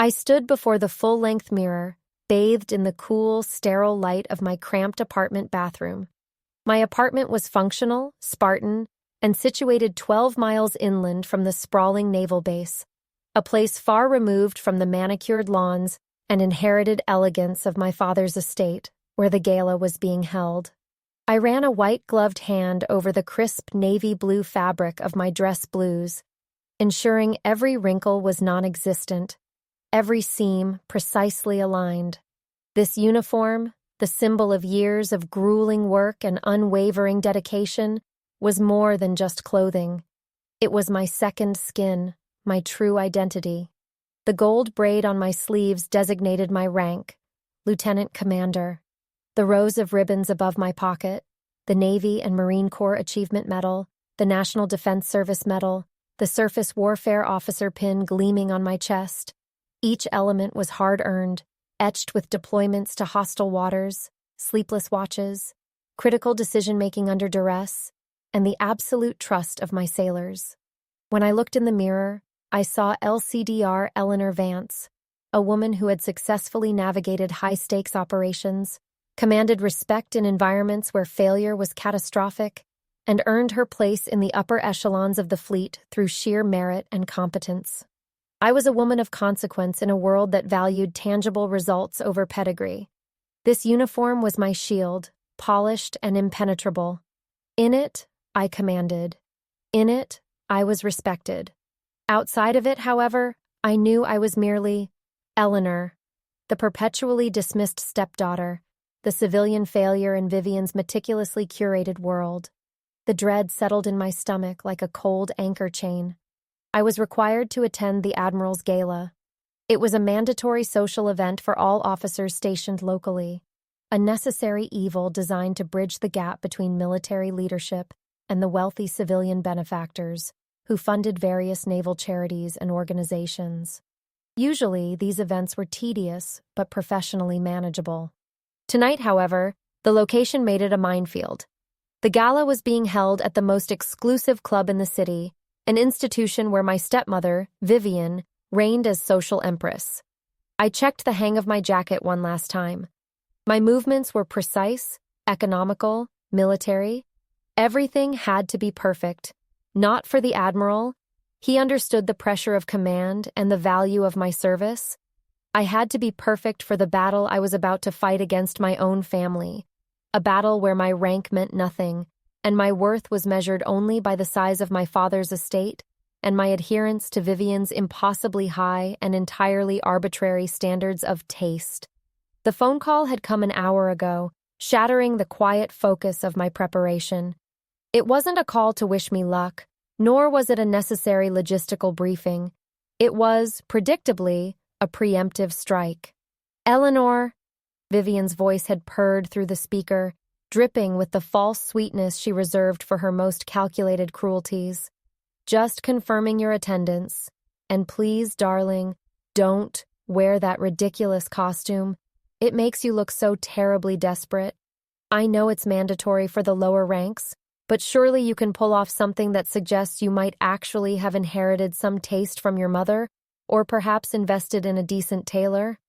I stood before the full-length mirror, bathed in the cool, sterile light of my cramped apartment bathroom. My apartment was functional, Spartan, and situated 12 miles inland from the sprawling naval base, a place far removed from the manicured lawns and inherited elegance of my father's estate, where the gala was being held. I ran a white-gloved hand over the crisp navy blue fabric of my dress blues, ensuring every wrinkle was non-existent, every seam precisely aligned. This uniform, the symbol of years of grueling work and unwavering dedication, was more than just clothing. It was my second skin, my true identity. The gold braid on my sleeves designated my rank, Lieutenant Commander. The rows of ribbons above my pocket, the Navy and Marine Corps Achievement Medal, the National Defense Service Medal, the Surface Warfare Officer pin gleaming on my chest. Each element was hard-earned, etched with deployments to hostile waters, sleepless watches, critical decision-making under duress, and the absolute trust of my sailors. When I looked in the mirror, I saw LCDR Eleanor Vance, a woman who had successfully navigated high-stakes operations, commanded respect in environments where failure was catastrophic, and earned her place in the upper echelons of the fleet through sheer merit and competence. I was a woman of consequence in a world that valued tangible results over pedigree. This uniform was my shield, polished and impenetrable. In it, I commanded. In it, I was respected. Outside of it, however, I knew I was merely Eleanor, the perpetually dismissed stepdaughter, the civilian failure in Vivian's meticulously curated world. The dread settled in my stomach like a cold anchor chain. I was required to attend the Admiral's Gala. It was a mandatory social event for all officers stationed locally, a necessary evil designed to bridge the gap between military leadership and the wealthy civilian benefactors who funded various naval charities and organizations. Usually, these events were tedious but professionally manageable. Tonight, however, the location made it a minefield. The gala was being held at the most exclusive club in the city, an institution where my stepmother, Vivian, reigned as social empress. I checked the hang of my jacket one last time. My movements were precise, economical, military. Everything had to be perfect. Not for the Admiral. He understood the pressure of command and the value of my service. I had to be perfect for the battle I was about to fight against my own family, a battle where my rank meant nothing, and my worth was measured only by the size of my father's estate and my adherence to Vivian's impossibly high and entirely arbitrary standards of taste. The phone call had come an hour ago, shattering the quiet focus of my preparation. It wasn't a call to wish me luck, nor was it a necessary logistical briefing. It was, predictably, a preemptive strike. "Eleanor," Vivian's voice had purred through the speaker, dripping with the false sweetness she reserved for her most calculated cruelties. "Just confirming your attendance. And please, darling, don't wear that ridiculous costume. It makes you look so terribly desperate. I know it's mandatory for the lower ranks, but surely you can pull off something that suggests you might actually have inherited some taste from your mother, or perhaps invested in a decent tailor."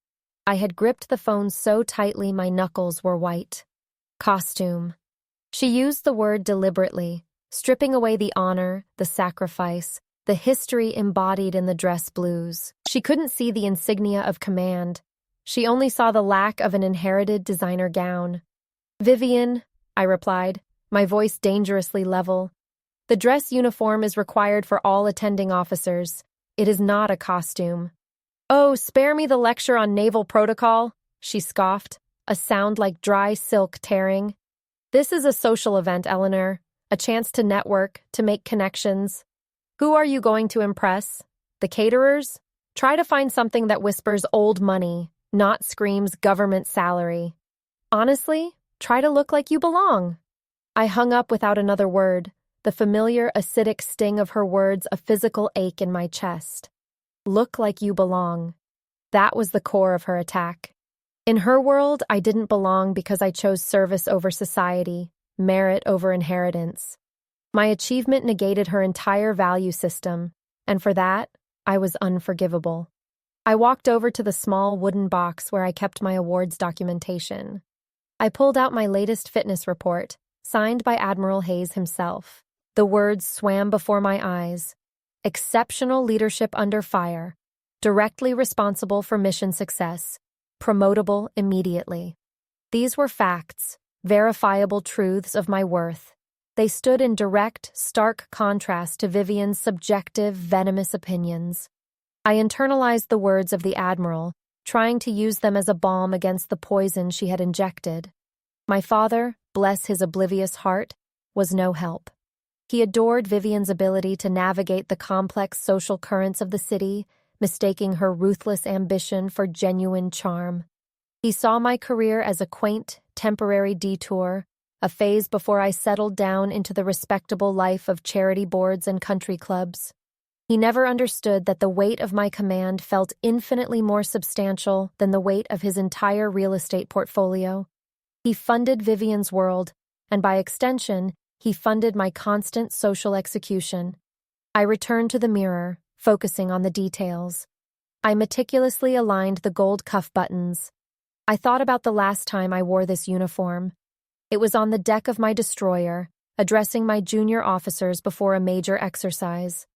I had gripped the phone so tightly my knuckles were white. Costume. She used the word deliberately, stripping away the honor, the sacrifice, the history embodied in the dress blues. She couldn't see the insignia of command. She only saw the lack of an inherited designer gown. "Vivian," I replied, my voice dangerously level. "The dress uniform is required for all attending officers. It is not a costume." "Oh, spare me the lecture on naval protocol," she scoffed, a sound like dry silk tearing. "This is a social event, Eleanor, a chance to network, to make connections. Who are you going to impress? The caterers? Try to find something that whispers old money, not screams government salary. Honestly, try to look like you belong." I hung up without another word, the familiar acidic sting of her words a physical ache in my chest. Look like you belong. That was the core of her attack. In her world, I didn't belong because I chose service over society, merit over inheritance. My achievement negated her entire value system, and for that, I was unforgivable. I walked over to the small wooden box where I kept my awards documentation. I pulled out my latest fitness report, signed by Admiral Hayes himself. The words swam before my eyes. Exceptional leadership under fire. Directly responsible for mission success. Promotable immediately. These were facts, verifiable truths of my worth. They stood in direct, stark contrast to Vivian's subjective, venomous opinions. I internalized the words of the Admiral, trying to use them as a balm against the poison she had injected. My father, bless his oblivious heart, was no help. He adored Vivian's ability to navigate the complex social currents of the city, mistaking her ruthless ambition for genuine charm. He saw my career as a quaint, temporary detour, a phase before I settled down into the respectable life of charity boards and country clubs. He never understood that the weight of my command felt infinitely more substantial than the weight of his entire real estate portfolio. He funded Vivian's world, and by extension, he funded my constant social execution. I returned to the mirror, focusing on the details. I meticulously aligned the gold cuff buttons. I thought about the last time I wore this uniform. It was on the deck of my destroyer, addressing my junior officers before a major exercise.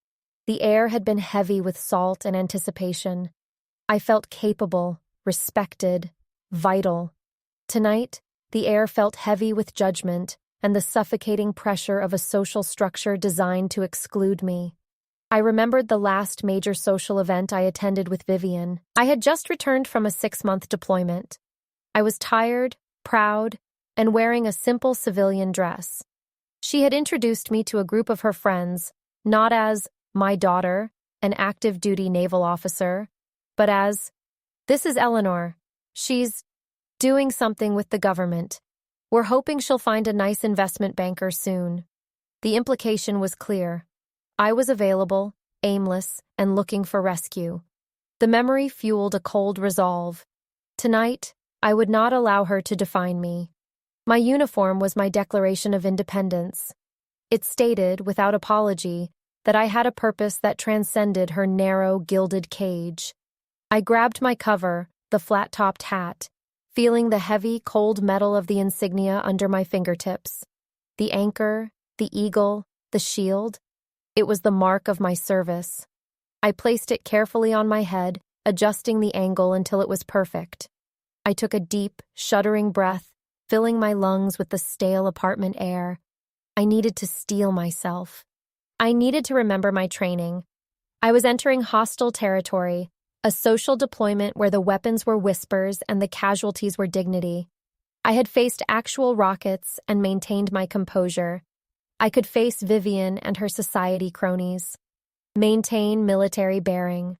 The air had been heavy with salt and anticipation. I felt capable, respected, vital. Tonight, the air felt heavy with judgment and the suffocating pressure of a social structure designed to exclude me. I remembered the last major social event I attended with Vivian. I had just returned from a 6-month deployment. I was tired, proud, and wearing a simple civilian dress. She had introduced me to a group of her friends, not as my daughter, an active duty naval officer, but as, "This is Eleanor. She's doing something with the government. We're hoping she'll find a nice investment banker soon." The implication was clear. I was available, aimless, and looking for rescue. The memory fueled a cold resolve. Tonight, I would not allow her to define me. My uniform was my declaration of independence. It stated, without apology, that I had a purpose that transcended her narrow, gilded cage. I grabbed my cover, the flat-topped hat, feeling the heavy, cold metal of the insignia under my fingertips. The anchor, the eagle, the shield. It was the mark of my service. I placed it carefully on my head, adjusting the angle until it was perfect. I took a deep, shuddering breath, filling my lungs with the stale apartment air. I needed to steel myself. I needed to remember my training. I was entering hostile territory, a social deployment where the weapons were whispers and the casualties were dignity. I had faced actual rockets and maintained my composure. I could face Vivian and her society cronies. Maintain military bearing.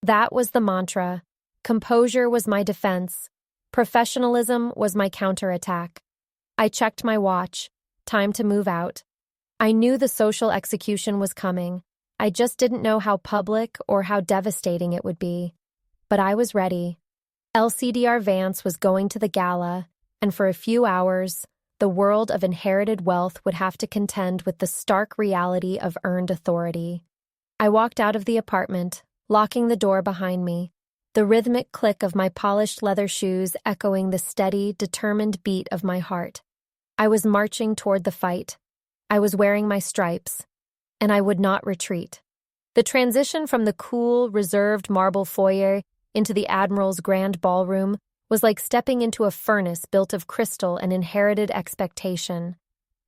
That was the mantra. Composure was my defense. Professionalism was my counterattack. I checked my watch. Time to move out. I knew the social execution was coming. I just didn't know how public or how devastating it would be. But I was ready. LCDR Vance was going to the gala, and for a few hours, the world of inherited wealth would have to contend with the stark reality of earned authority. I walked out of the apartment, locking the door behind me, the rhythmic click of my polished leather shoes echoing the steady, determined beat of my heart. I was marching toward the fight. I was wearing my stripes, and I would not retreat. The transition from the cool, reserved marble foyer into the Admiral's grand ballroom was like stepping into a furnace built of crystal and inherited expectation.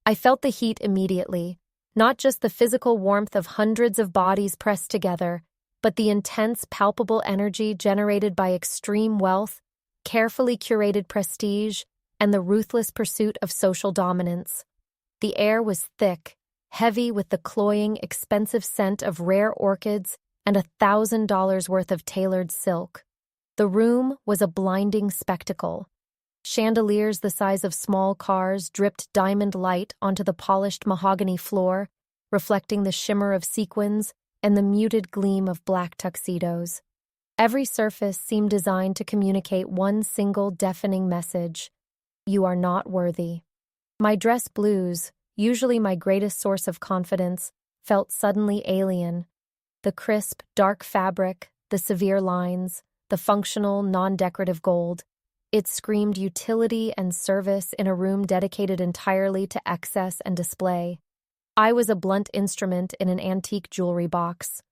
I felt the heat immediately, not just the physical warmth of hundreds of bodies pressed together, but the intense, palpable energy generated by extreme wealth, carefully curated prestige, and the ruthless pursuit of social dominance. The air was thick, heavy with the cloying, expensive scent of rare orchids and $1,000 worth of tailored silk. The room was a blinding spectacle. Chandeliers the size of small cars dripped diamond light onto the polished mahogany floor, reflecting the shimmer of sequins and the muted gleam of black tuxedos. Every surface seemed designed to communicate one single deafening message: you are not worthy. My dress blues, usually my greatest source of confidence, felt suddenly alien. The crisp, dark fabric, the severe lines, the functional, non-decorative gold. It screamed utility and service in a room dedicated entirely to excess and display. I was a blunt instrument in an antique jewelry box.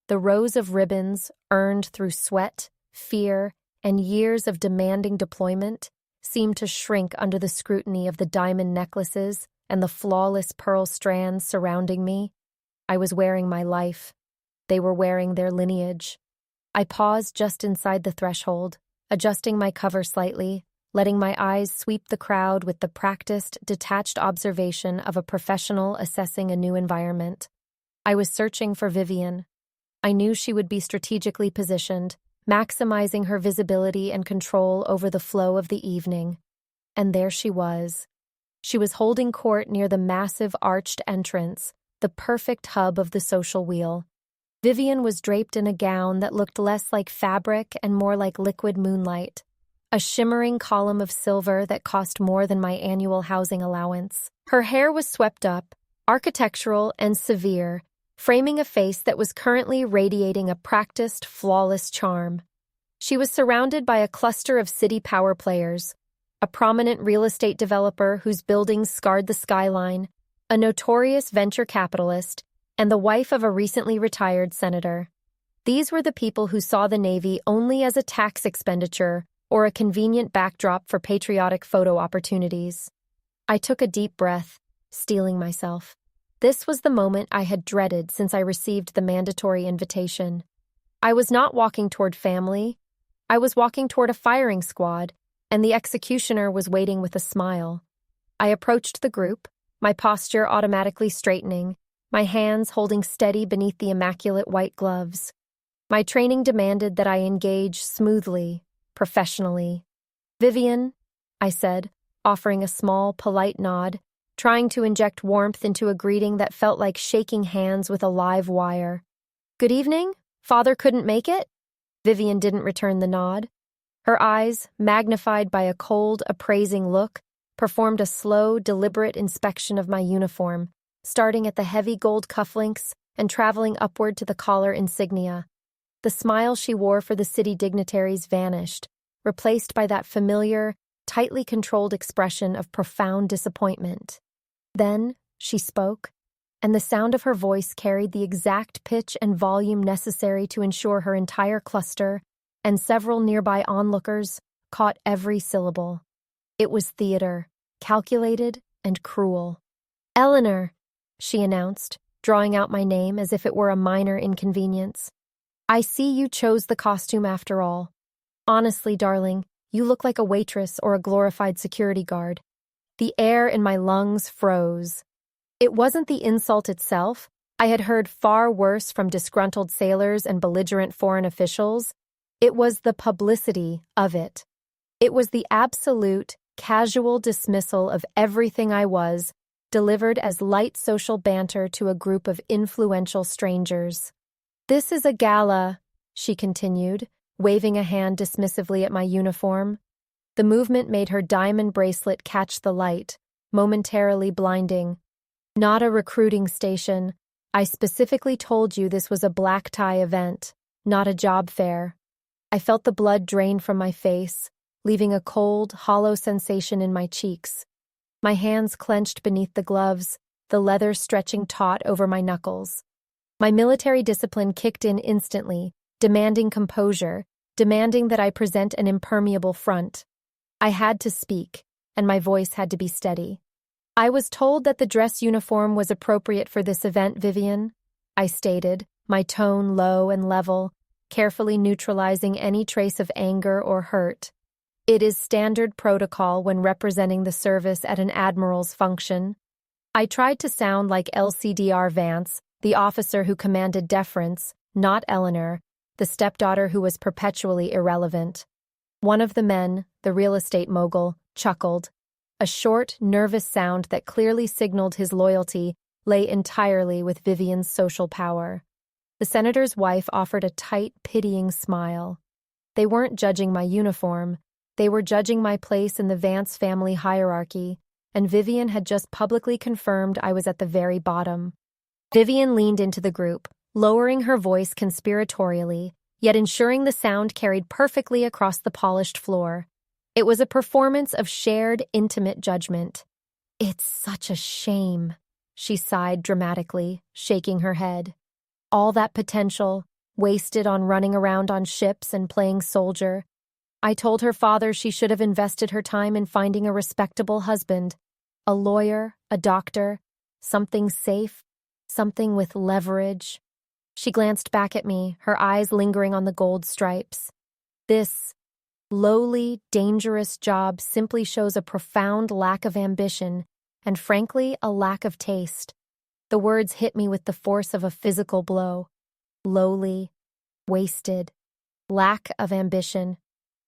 The rows of ribbons, earned through sweat, fear, and years of demanding deployment, seemed to shrink under the scrutiny of the diamond necklaces and the flawless pearl strands surrounding me. I was wearing my life. They were wearing their lineage. I paused just inside the threshold, adjusting my cover slightly, letting my eyes sweep the crowd with the practiced, detached observation of a professional assessing a new environment. I was searching for Vivian. I knew she would be strategically positioned, maximizing her visibility and control over the flow of the evening. And there she was. She was holding court near the massive arched entrance, the perfect hub of the social wheel. Vivian was draped in a gown that looked less like fabric and more like liquid moonlight, a shimmering column of silver that cost more than my annual housing allowance. Her hair was swept up, architectural and severe, framing a face that was currently radiating a practiced, flawless charm. She was surrounded by a cluster of city power players, a prominent real estate developer whose buildings scarred the skyline, a notorious venture capitalist, and the wife of a recently retired senator. These were the people who saw the Navy only as a tax expenditure or a convenient backdrop for patriotic photo opportunities. I took a deep breath, steeling myself. This was the moment I had dreaded since I received the mandatory invitation. I was not walking toward family. I was walking toward a firing squad, and the executioner was waiting with a smile. I approached the group, my posture automatically straightening, my hands holding steady beneath the immaculate white gloves. My training demanded that I engage smoothly, professionally. "Vivian," I said, offering a small, polite nod, trying to inject warmth into a greeting that felt like shaking hands with a live wire. "Good evening? Father couldn't make it?" Vivian didn't return the nod. Her eyes, magnified by a cold, appraising look, performed a slow, deliberate inspection of my uniform, starting at the heavy gold cufflinks and traveling upward to the collar insignia. The smile she wore for the city dignitaries vanished, replaced by that familiar, tightly controlled expression of profound disappointment. Then she spoke, and the sound of her voice carried the exact pitch and volume necessary to ensure her entire cluster and several nearby onlookers caught every syllable. It was theater, calculated and cruel. "Eleanor," she announced, drawing out my name as if it were a minor inconvenience. "I see you chose the costume after all. Honestly, darling, you look like a waitress or a glorified security guard." The air in my lungs froze. It wasn't the insult itself. I had heard far worse from disgruntled sailors and belligerent foreign officials. It was the publicity of it. It was the absolute, casual dismissal of everything I was, delivered as light social banter to a group of influential strangers. "This is a gala," she continued, waving a hand dismissively at my uniform. The movement made her diamond bracelet catch the light, momentarily blinding. "Not a recruiting station. I specifically told you this was a black tie event, not a job fair." I felt the blood drain from my face, leaving a cold, hollow sensation in my cheeks. My hands clenched beneath the gloves, the leather stretching taut over my knuckles. My military discipline kicked in instantly, demanding composure, demanding that I present an impermeable front. I had to speak, and my voice had to be steady. "I was told that the dress uniform was appropriate for this event, Vivian," I stated, my tone low and level, carefully neutralizing any trace of anger or hurt. "It is standard protocol when representing the service at an admiral's function." I tried to sound like LCDR Vance, the officer who commanded deference, not Eleanor, the stepdaughter who was perpetually irrelevant. One of the men, the real estate mogul, chuckled. A short, nervous sound that clearly signaled his loyalty lay entirely with Vivian's social power. The senator's wife offered a tight, pitying smile. They weren't judging my uniform. They were judging my place in the Vance family hierarchy, and Vivian had just publicly confirmed I was at the very bottom. Vivian leaned into the group, lowering her voice conspiratorially, yet ensuring the sound carried perfectly across the polished floor. It was a performance of shared, intimate judgment. "It's such a shame," she sighed dramatically, shaking her head. "All that potential, wasted on running around on ships and playing soldier. I told her father she should have invested her time in finding a respectable husband, a lawyer, a doctor, something safe, something with leverage." She glanced back at me, her eyes lingering on the gold stripes. "This lowly, dangerous job simply shows a profound lack of ambition and, frankly, a lack of taste." The words hit me with the force of a physical blow. Lowly, wasted, lack of ambition.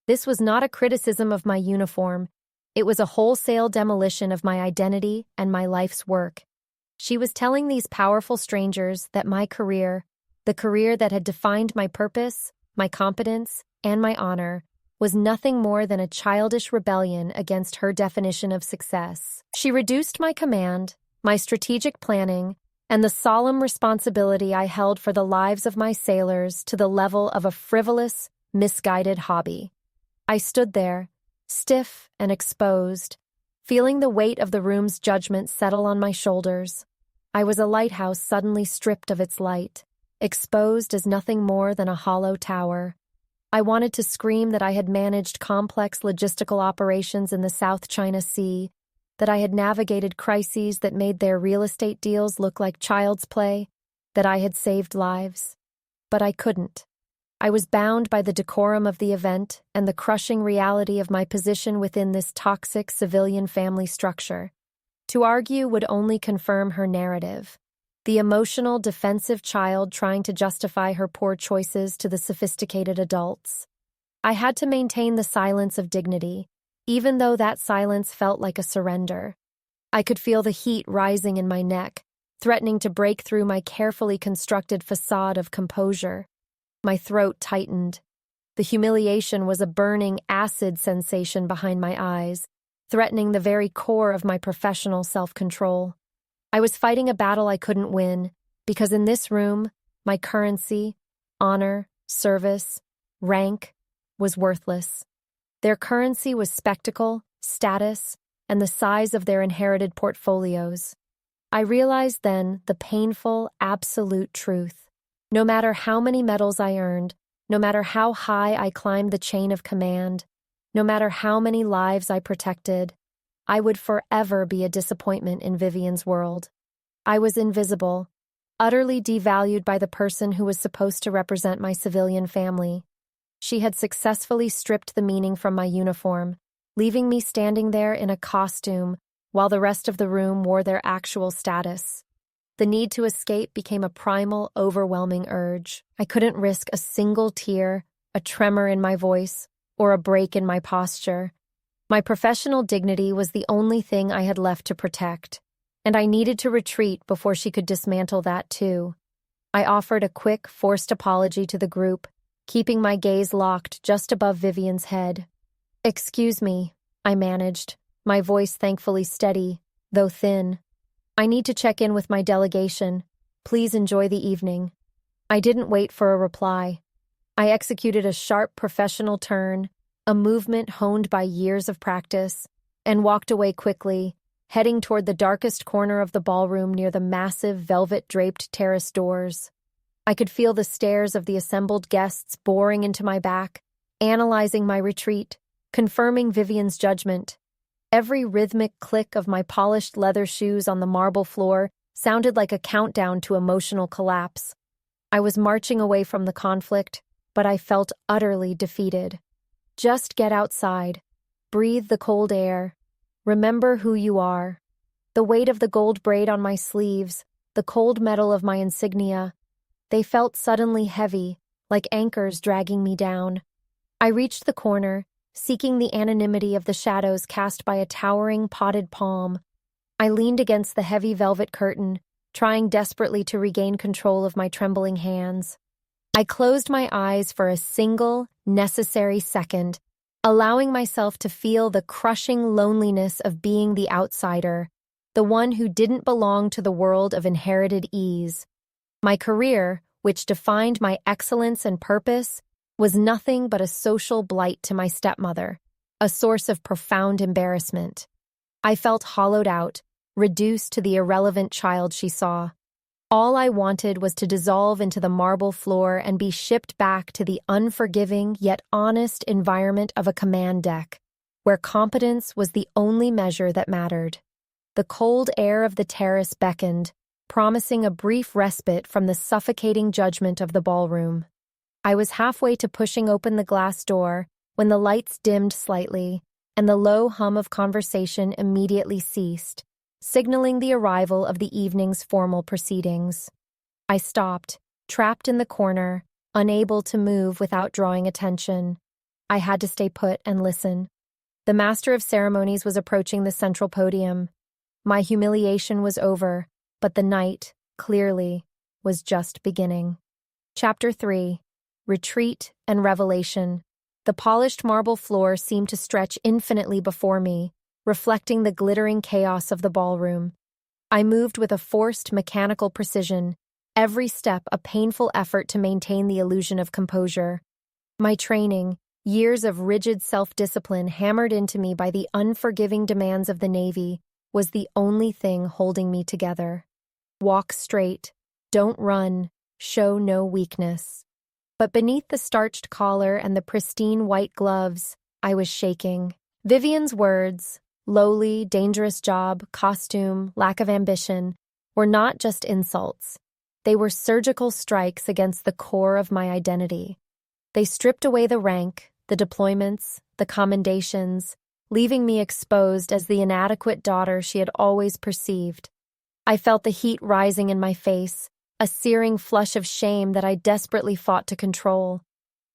This was not a criticism of my uniform. It was a wholesale demolition of my identity and my life's work. She was telling these powerful strangers that my career, the career that had defined my purpose, my competence, and my honor, was nothing more than a childish rebellion against her definition of success. She reduced my command, my strategic planning, and the solemn responsibility I held for the lives of my sailors to the level of a frivolous, misguided hobby. I stood there, stiff and exposed, feeling the weight of the room's judgment settle on my shoulders. I was a lighthouse suddenly stripped of its light, exposed as nothing more than a hollow tower. I wanted to scream that I had managed complex logistical operations in the South China Sea, that I had navigated crises that made their real estate deals look like child's play, that I had saved lives. But I couldn't. I was bound by the decorum of the event and the crushing reality of my position within this toxic civilian family structure. To argue would only confirm her narrative, the emotional, defensive child trying to justify her poor choices to the sophisticated adults. I had to maintain the silence of dignity, even though that silence felt like a surrender. I could feel the heat rising in my neck, threatening to break through my carefully constructed facade of composure. My throat tightened. The humiliation was a burning acid sensation behind my eyes, threatening the very core of my professional self-control. I was fighting a battle I couldn't win, because in this room, my currency, honor, service, rank, was worthless. Their currency was spectacle, status, and the size of their inherited portfolios. I realized then the painful, absolute truth. No matter how many medals I earned, no matter how high I climbed the chain of command, no matter how many lives I protected, I would forever be a disappointment in Vivian's world. I was invisible, utterly devalued by the person who was supposed to represent my civilian family. She had successfully stripped the meaning from my uniform, leaving me standing there in a costume while the rest of the room wore their actual status. The need to escape became a primal, overwhelming urge. I couldn't risk a single tear, a tremor in my voice, or a break in my posture. My professional dignity was the only thing I had left to protect, and I needed to retreat before she could dismantle that too. I offered a quick, forced apology to the group, keeping my gaze locked just above Vivian's head. "Excuse me," I managed, my voice thankfully steady, though thin. "I need to check in with my delegation. Please enjoy the evening." I didn't wait for a reply. I executed a sharp professional turn, a movement honed by years of practice, and walked away quickly, heading toward the darkest corner of the ballroom near the massive velvet-draped terrace doors. I could feel the stares of the assembled guests boring into my back, analyzing my retreat, confirming Vivian's judgment. Every rhythmic click of my polished leather shoes on the marble floor sounded like a countdown to emotional collapse. I was marching away from the conflict, but I felt utterly defeated. Just get outside, breathe the cold air, remember who you are. The weight of the gold braid on my sleeves, the cold metal of my insignia, they felt suddenly heavy, like anchors dragging me down. I reached the corner, seeking the anonymity of the shadows cast by a towering potted palm. I leaned against the heavy velvet curtain, trying desperately to regain control of my trembling hands. I closed my eyes for a single, necessary second, allowing myself to feel the crushing loneliness of being the outsider, the one who didn't belong to the world of inherited ease. My career, which defined my excellence and purpose, was nothing but a social blight to my stepmother, a source of profound embarrassment. I felt hollowed out, reduced to the irrelevant child she saw. All I wanted was to dissolve into the marble floor and be shipped back to the unforgiving yet honest environment of a command deck, where competence was the only measure that mattered. The cold air of the terrace beckoned, promising a brief respite from the suffocating judgment of the ballroom. I was halfway to pushing open the glass door when the lights dimmed slightly, and the low hum of conversation immediately ceased, signaling the arrival of the evening's formal proceedings. I stopped, trapped in the corner, unable to move without drawing attention. I had to stay put and listen. The master of ceremonies was approaching the central podium. My humiliation was over, but the night, clearly, was just beginning. Chapter 3. Retreat and Revelation. The polished marble floor seemed to stretch infinitely before me, reflecting the glittering chaos of the ballroom. I moved with a forced, mechanical precision, every step a painful effort to maintain the illusion of composure. My training, years of rigid self-discipline hammered into me by the unforgiving demands of the Navy, was the only thing holding me together. Walk straight, don't run, show no weakness. But beneath the starched collar and the pristine white gloves, I was shaking. Vivian's words, lowly, dangerous job, costume, lack of ambition, were not just insults. They were surgical strikes against the core of my identity. They stripped away the rank, the deployments, the commendations, leaving me exposed as the inadequate daughter she had always perceived. I felt the heat rising in my face, a searing flush of shame that I desperately fought to control.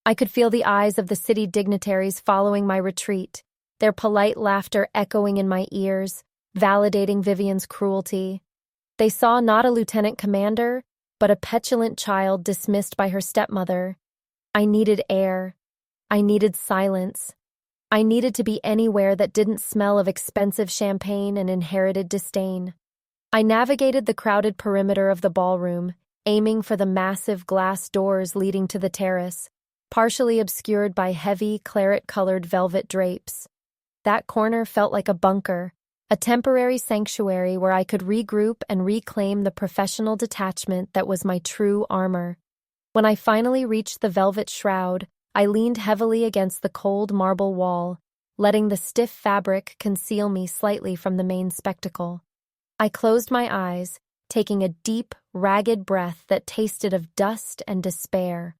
I could feel the eyes of the city dignitaries following my retreat, their polite laughter echoing in my ears, validating Vivian's cruelty. They saw not a lieutenant commander, but a petulant child dismissed by her stepmother. I needed air. I needed silence. I needed to be anywhere that didn't smell of expensive champagne and inherited disdain. I navigated the crowded perimeter of the ballroom, aiming for the massive glass doors leading to the terrace, partially obscured by heavy, claret-colored velvet drapes. That corner felt like a bunker, a temporary sanctuary where I could regroup and reclaim the professional detachment that was my true armor. When I finally reached the velvet shroud, I leaned heavily against the cold marble wall, letting the stiff fabric conceal me slightly from the main spectacle. I closed my eyes, taking a deep, ragged breath that tasted of dust and despair.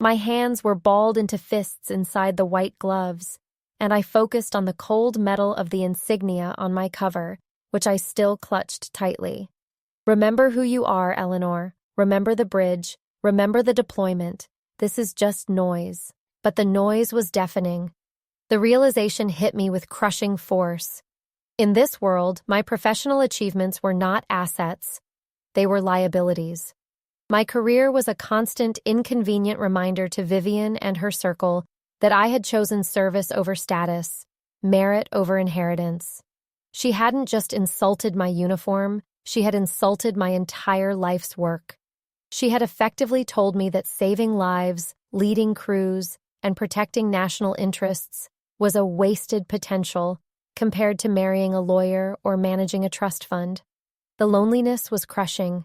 My hands were balled into fists inside the white gloves, and I focused on the cold metal of the insignia on my cover, which I still clutched tightly. Remember who you are, Eleanor. Remember the bridge. Remember the deployment. This is just noise. But the noise was deafening. The realization hit me with crushing force. In this world, my professional achievements were not assets. They were liabilities. My career was a constant, inconvenient reminder to Vivian and her circle that I had chosen service over status, merit over inheritance. She hadn't just insulted my uniform, she had insulted my entire life's work. She had effectively told me that saving lives, leading crews, and protecting national interests was a wasted potential compared to marrying a lawyer or managing a trust fund. The loneliness was crushing.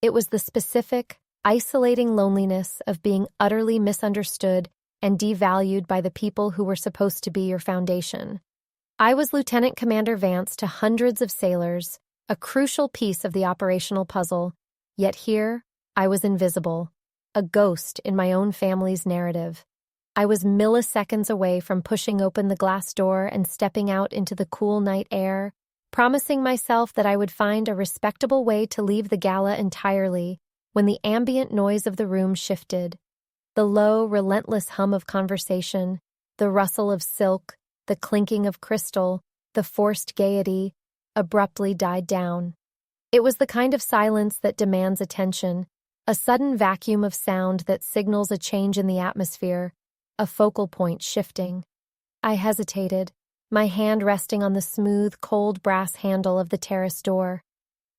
It was the specific, isolating loneliness of being utterly misunderstood and devalued by the people who were supposed to be your foundation. I was Lieutenant Commander Vance to hundreds of sailors, a crucial piece of the operational puzzle, yet here I was invisible, a ghost in my own family's narrative. I was milliseconds away from pushing open the glass door and stepping out into the cool night air, promising myself that I would find a respectable way to leave the gala entirely when the ambient noise of the room shifted. The low, relentless hum of conversation, the rustle of silk, the clinking of crystal, the forced gaiety, abruptly died down. It was the kind of silence that demands attention, a sudden vacuum of sound that signals a change in the atmosphere, a focal point shifting. I hesitated, my hand resting on the smooth, cold brass handle of the terrace door.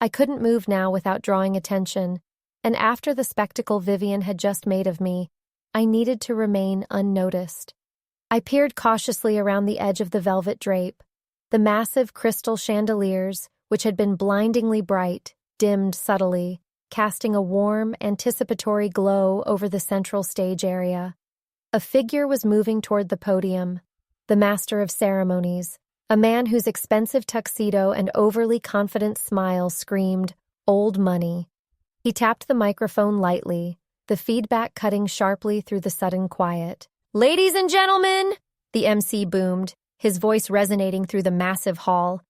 I couldn't move now without drawing attention, and after the spectacle Vivian had just made of me, I needed to remain unnoticed. I peered cautiously around the edge of the velvet drape. The massive crystal chandeliers, which had been blindingly bright, dimmed subtly, casting a warm, anticipatory glow over the central stage area. A figure was moving toward the podium, the master of ceremonies, a man whose expensive tuxedo and overly confident smile screamed, "Old money." He tapped the microphone lightly, the feedback cutting sharply through the sudden quiet. "Ladies and gentlemen," the MC boomed, his voice resonating through the massive hall.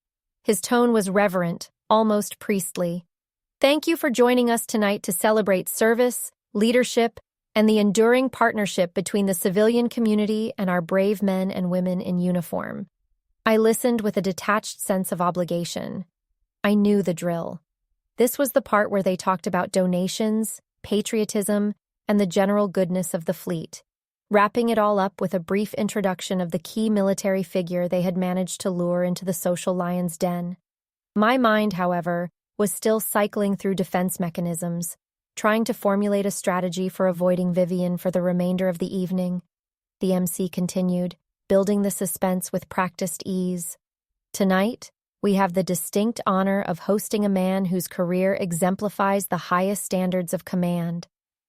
His tone was reverent, almost priestly. "Thank you for joining us tonight to celebrate service, leadership, and the enduring partnership between the civilian community and our brave men and women in uniform." I listened with a detached sense of obligation. I knew the drill. This was the part where they talked about donations, patriotism, and the general goodness of the fleet, wrapping it all up with a brief introduction of the key military figure they had managed to lure into the social lion's den. My mind, however, was still cycling through defense mechanisms, trying to formulate a strategy for avoiding Vivian for the remainder of the evening. The MC continued, building the suspense with practiced ease. "Tonight, we have the distinct honor of hosting a man whose career exemplifies the highest standards of command,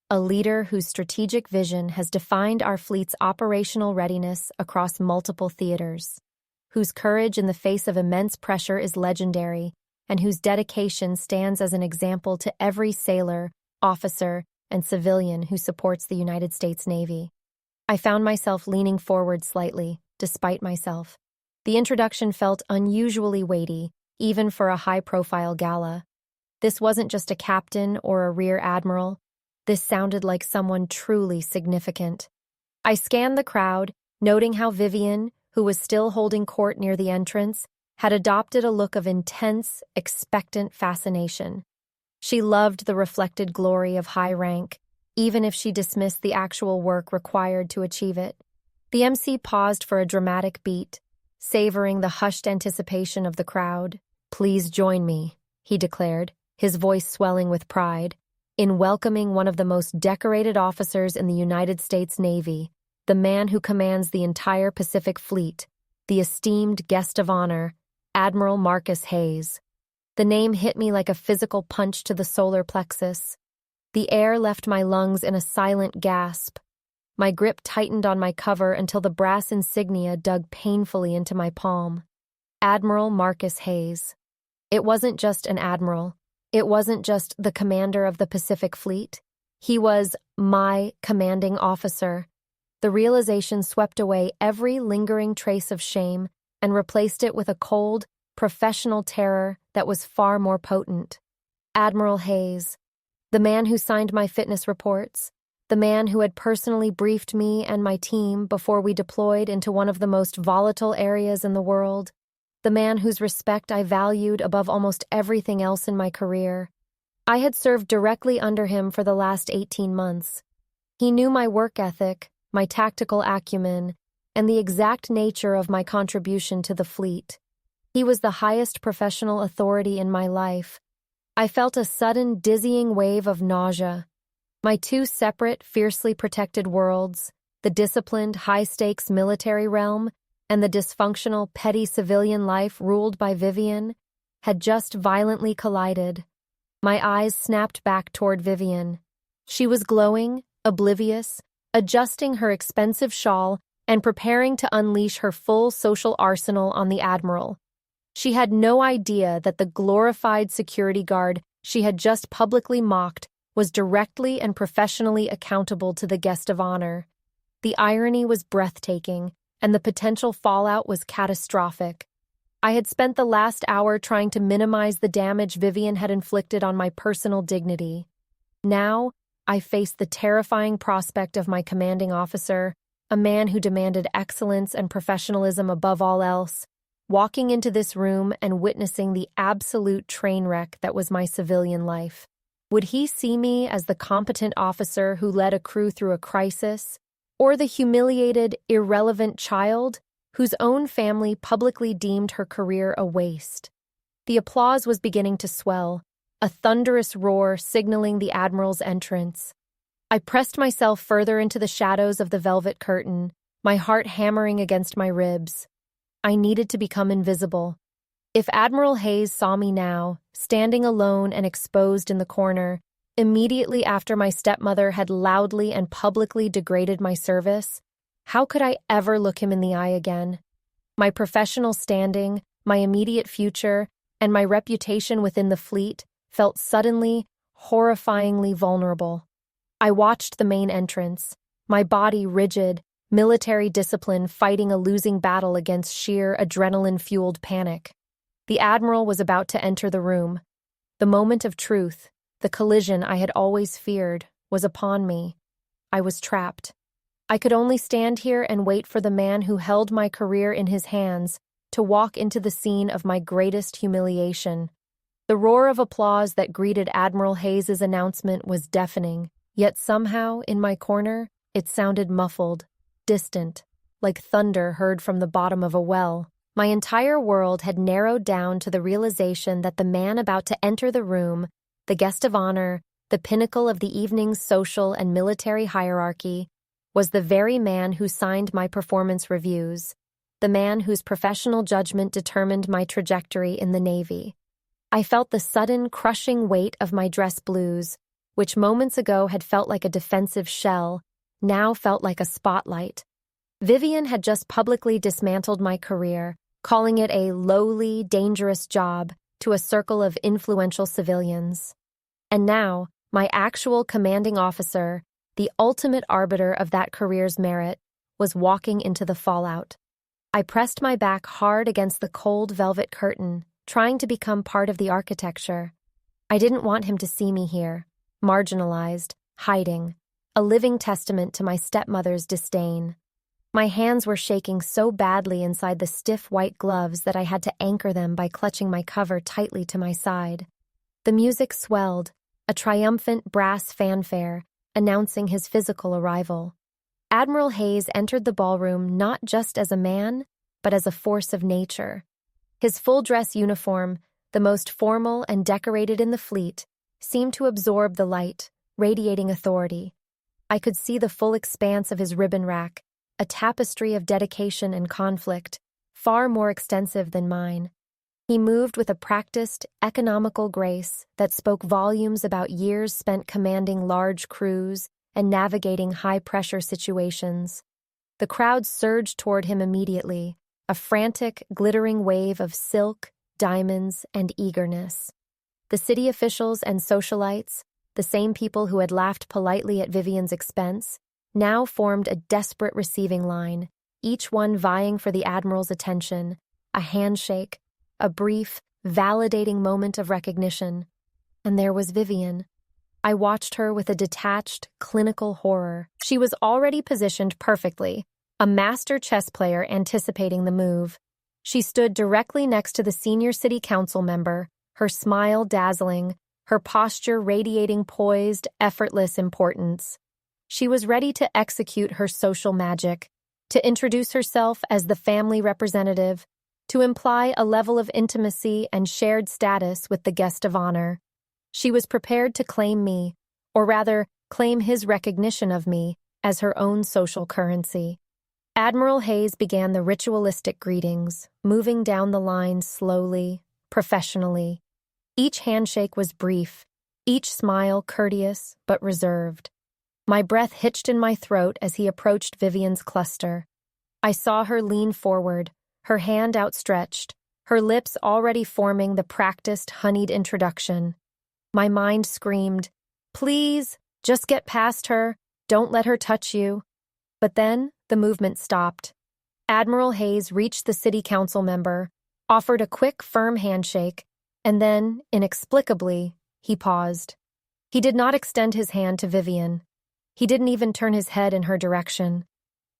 a leader whose strategic vision has defined our fleet's operational readiness across multiple theaters, whose courage in the face of immense pressure is legendary, and whose dedication stands as an example to every sailor, officer, and civilian who supports the United States Navy." I found myself leaning forward slightly, despite myself. The introduction felt unusually weighty, even for a high-profile gala. This wasn't just a captain or a rear admiral. This sounded like someone truly significant. I scanned the crowd, noting how Vivian, who was still holding court near the entrance, had adopted a look of intense, expectant fascination. She loved the reflected glory of high rank, even if she dismissed the actual work required to achieve it. The MC paused for a dramatic beat, savoring the hushed anticipation of the crowd. "Please join me," he declared, his voice swelling with pride, "in welcoming one of the most decorated officers in the United States Navy, the man who commands the entire Pacific Fleet, the esteemed guest of honor, Admiral Marcus Hayes." The name hit me like a physical punch to the solar plexus. The air left my lungs in a silent gasp. My grip tightened on my cover until the brass insignia dug painfully into my palm. Admiral Marcus Hayes. It wasn't just an admiral. It wasn't just the commander of the Pacific Fleet. He was my commanding officer. The realization swept away every lingering trace of shame and replaced it with a cold, professional terror that was far more potent. Admiral Hayes, the man who signed my fitness reports, the man who had personally briefed me and my team before we deployed into one of the most volatile areas in the world, the man whose respect I valued above almost everything else in my career. I had served directly under him for the last 18 months. He knew my work ethic, my tactical acumen, and the exact nature of my contribution to the fleet. He was the highest professional authority in my life. I felt a sudden, dizzying wave of nausea. My two separate, fiercely protected worlds, the disciplined, high-stakes military realm and the dysfunctional, petty civilian life ruled by Vivian, had just violently collided. My eyes snapped back toward Vivian. She was glowing, oblivious, adjusting her expensive shawl and preparing to unleash her full social arsenal on the Admiral. She had no idea that the glorified security guard she had just publicly mocked was directly and professionally accountable to the guest of honor. The irony was breathtaking, and the potential fallout was catastrophic. I had spent the last hour trying to minimize the damage Vivian had inflicted on my personal dignity. Now, I faced the terrifying prospect of my commanding officer, a man who demanded excellence and professionalism above all else, walking into this room and witnessing the absolute train wreck that was my civilian life. Would he see me as the competent officer who led a crew through a crisis, or the humiliated, irrelevant child whose own family publicly deemed her career a waste? The applause was beginning to swell, a thunderous roar signaling the admiral's entrance. I pressed myself further into the shadows of the velvet curtain, my heart hammering against my ribs. I needed to become invisible. If Admiral Hayes saw me now, standing alone and exposed in the corner, immediately after my stepmother had loudly and publicly degraded my service, how could I ever look him in the eye again? My professional standing, my immediate future, and my reputation within the fleet felt suddenly, horrifyingly vulnerable. I watched the main entrance, my body rigid, military discipline fighting a losing battle against sheer adrenaline-fueled panic. The Admiral was about to enter the room. The moment of truth, the collision I had always feared, was upon me. I was trapped. I could only stand here and wait for the man who held my career in his hands to walk into the scene of my greatest humiliation. The roar of applause that greeted Admiral Hayes's announcement was deafening, yet somehow, in my corner, it sounded muffled, distant, like thunder heard from the bottom of a well. My entire world had narrowed down to the realization that the man about to enter the room, the guest of honor, the pinnacle of the evening's social and military hierarchy, was the very man who signed my performance reviews, the man whose professional judgment determined my trajectory in the Navy. I felt the sudden, crushing weight of my dress blues, which moments ago had felt like a defensive shell, now felt like a spotlight. Vivian had just publicly dismantled my career, calling it a lowly, dangerous job to a circle of influential civilians. And now, my actual commanding officer, the ultimate arbiter of that career's merit, was walking into the fallout. I pressed my back hard against the cold velvet curtain, trying to become part of the architecture. I didn't want him to see me here, marginalized, hiding, a living testament to my stepmother's disdain. My hands were shaking so badly inside the stiff white gloves that I had to anchor them by clutching my cover tightly to my side. The music swelled, a triumphant brass fanfare, announcing his physical arrival. Admiral Hayes entered the ballroom not just as a man, but as a force of nature. His full-dress uniform, the most formal and decorated in the fleet, seemed to absorb the light, radiating authority. I could see the full expanse of his ribbon rack, a tapestry of dedication and conflict, far more extensive than mine. He moved with a practiced, economical grace that spoke volumes about years spent commanding large crews and navigating high-pressure situations. The crowd surged toward him immediately, a frantic, glittering wave of silk, diamonds, and eagerness. The city officials and socialites, the same people who had laughed politely at Vivian's expense, now formed a desperate receiving line, each one vying for the Admiral's attention, a handshake, a brief, validating moment of recognition. And there was Vivian. I watched her with a detached, clinical horror. She was already positioned perfectly, a master chess player anticipating the move. She stood directly next to the senior city council member, her smile dazzling, her posture radiating poised, effortless importance. She was ready to execute her social magic, to introduce herself as the family representative, to imply a level of intimacy and shared status with the guest of honor. She was prepared to claim me, or rather, claim his recognition of me, as her own social currency. Admiral Hayes began the ritualistic greetings, moving down the line slowly, professionally. Each handshake was brief, each smile courteous but reserved. My breath hitched in my throat as he approached Vivian's cluster. I saw her lean forward, her hand outstretched, her lips already forming the practiced, honeyed introduction. My mind screamed, "Please, just get past her, don't let her touch you." But then, the movement stopped. Admiral Hayes reached the city council member, offered a quick, firm handshake, and then, inexplicably, he paused. He did not extend his hand to Vivian. He didn't even turn his head in her direction.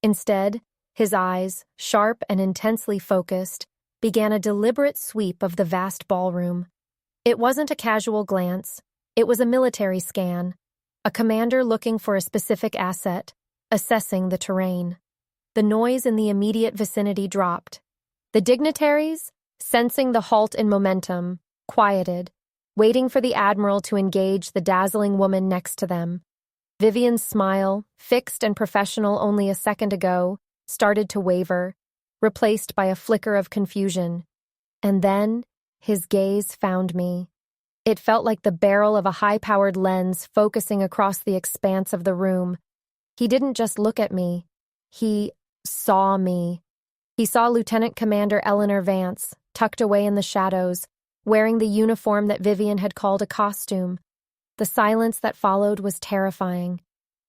Instead, his eyes, sharp and intensely focused, began a deliberate sweep of the vast ballroom. It wasn't a casual glance. It was a military scan, a commander looking for a specific asset, assessing the terrain. The noise in the immediate vicinity dropped. The dignitaries, sensing the halt in momentum, quieted, waiting for the Admiral to engage the dazzling woman next to them. Vivian's smile, fixed and professional only a second ago, started to waver, replaced by a flicker of confusion. And then, his gaze found me. It felt like the barrel of a high-powered lens focusing across the expanse of the room. He didn't just look at me. He saw me. He saw Lieutenant Commander Eleanor Vance, tucked away in the shadows, wearing the uniform that Vivian had called a costume. The silence that followed was terrifying.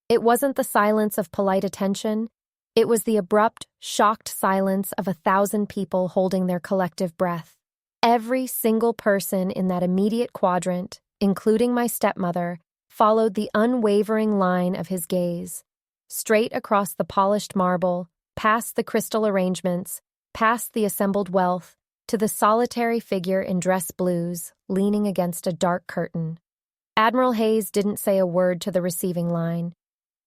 It wasn't the silence of polite attention. It was the abrupt, shocked silence of 1,000 people holding their collective breath. Every single person in that immediate quadrant, including my stepmother, followed the unwavering line of his gaze. Straight across the polished marble, past the crystal arrangements, past the assembled wealth, to the solitary figure in dress blues, leaning against a dark curtain. Admiral Hayes didn't say a word to the receiving line.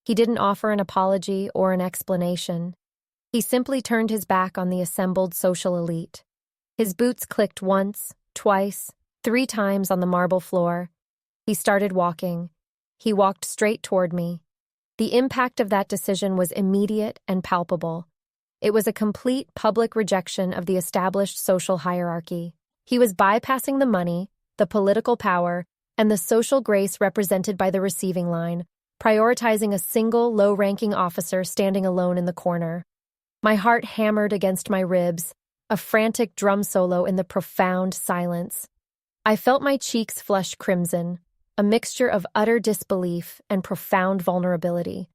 He didn't offer an apology or an explanation. He simply turned his back on the assembled social elite. His boots clicked once, twice, 3 times on the marble floor. He started walking. He walked straight toward me. The impact of that decision was immediate and palpable. It was a complete public rejection of the established social hierarchy. He was bypassing the money, the political power, and the social grace represented by the receiving line, prioritizing a single low-ranking officer standing alone in the corner. My heart hammered against my ribs, a frantic drum solo in the profound silence. I felt my cheeks flush crimson, a mixture of utter disbelief and profound vulnerability.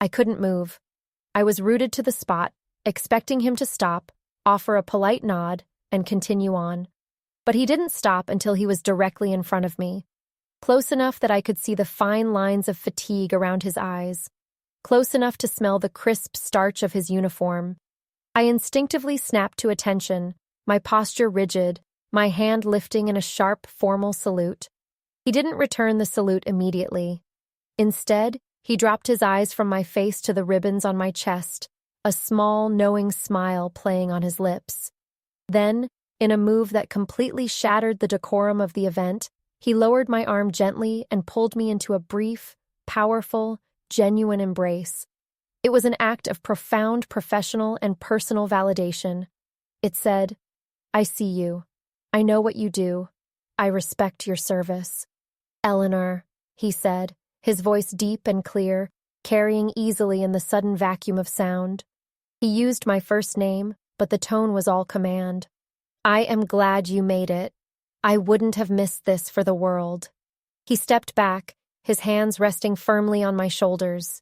I couldn't move. I was rooted to the spot, expecting him to stop, offer a polite nod, and continue on. But he didn't stop until he was directly in front of me. Close enough that I could see the fine lines of fatigue around his eyes. Close enough to smell the crisp starch of his uniform. I instinctively snapped to attention, my posture rigid, my hand lifting in a sharp, formal salute. He didn't return the salute immediately. Instead, he dropped his eyes from my face to the ribbons on my chest, a small, knowing smile playing on his lips. Then, in a move that completely shattered the decorum of the event, he lowered my arm gently and pulled me into a brief, powerful, genuine embrace. It was an act of profound professional and personal validation. It said, "I see you. I know what you do. I respect your service." "Eleanor," he said, his voice deep and clear, carrying easily in the sudden vacuum of sound. He used my first name, but the tone was all command. "I am glad you made it. I wouldn't have missed this for the world." He stepped back, his hands resting firmly on my shoulders.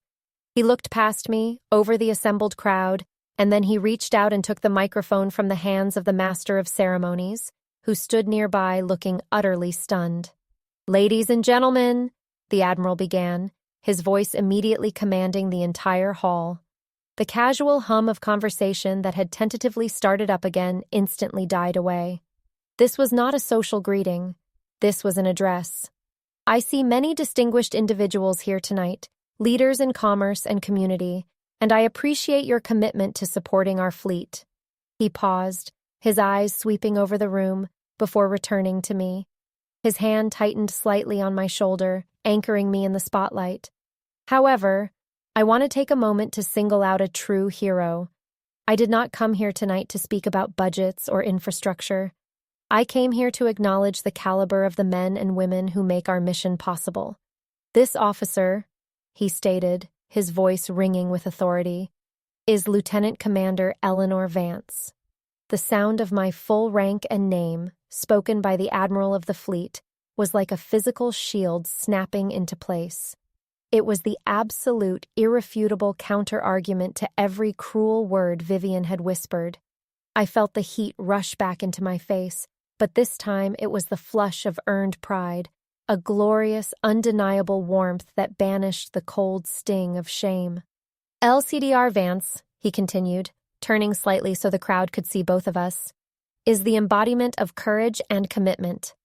He looked past me, over the assembled crowd, and then he reached out and took the microphone from the hands of the master of ceremonies, who stood nearby looking utterly stunned. "Ladies and gentlemen," the Admiral began, his voice immediately commanding the entire hall. The casual hum of conversation that had tentatively started up again instantly died away. This was not a social greeting. This was an address. "I see many distinguished individuals here tonight, leaders in commerce and community, and I appreciate your commitment to supporting our fleet." He paused, his eyes sweeping over the room, before returning to me. His hand tightened slightly on my shoulder, anchoring me in the spotlight. "However, I want to take a moment to single out a true hero. I did not come here tonight to speak about budgets or infrastructure. I came here to acknowledge the caliber of the men and women who make our mission possible. This officer," he stated, his voice ringing with authority, "is Lieutenant Commander Eleanor Vance." The sound of my full rank and name, spoken by the Admiral of the fleet, was like a physical shield snapping into place. It was the absolute, irrefutable counter-argument to every cruel word Vivian had whispered. I felt the heat rush back into my face, but this time it was the flush of earned pride, a glorious, undeniable warmth that banished the cold sting of shame. "LCDR Vance," he continued, turning slightly so the crowd could see both of us, "is the embodiment of courage and commitment.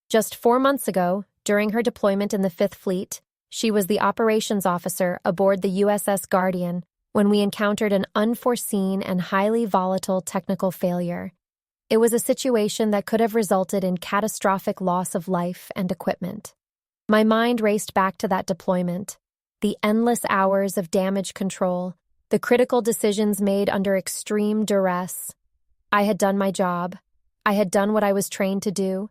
Just 4 months ago, during her deployment in the 5th Fleet, she was the operations officer aboard the USS Guardian when we encountered an unforeseen and highly volatile technical failure. It was a situation that could have resulted in catastrophic loss of life and equipment. My mind raced back to that deployment, the endless hours of damage control, the critical decisions made under extreme duress. I had done my job. I had done what I was trained to do.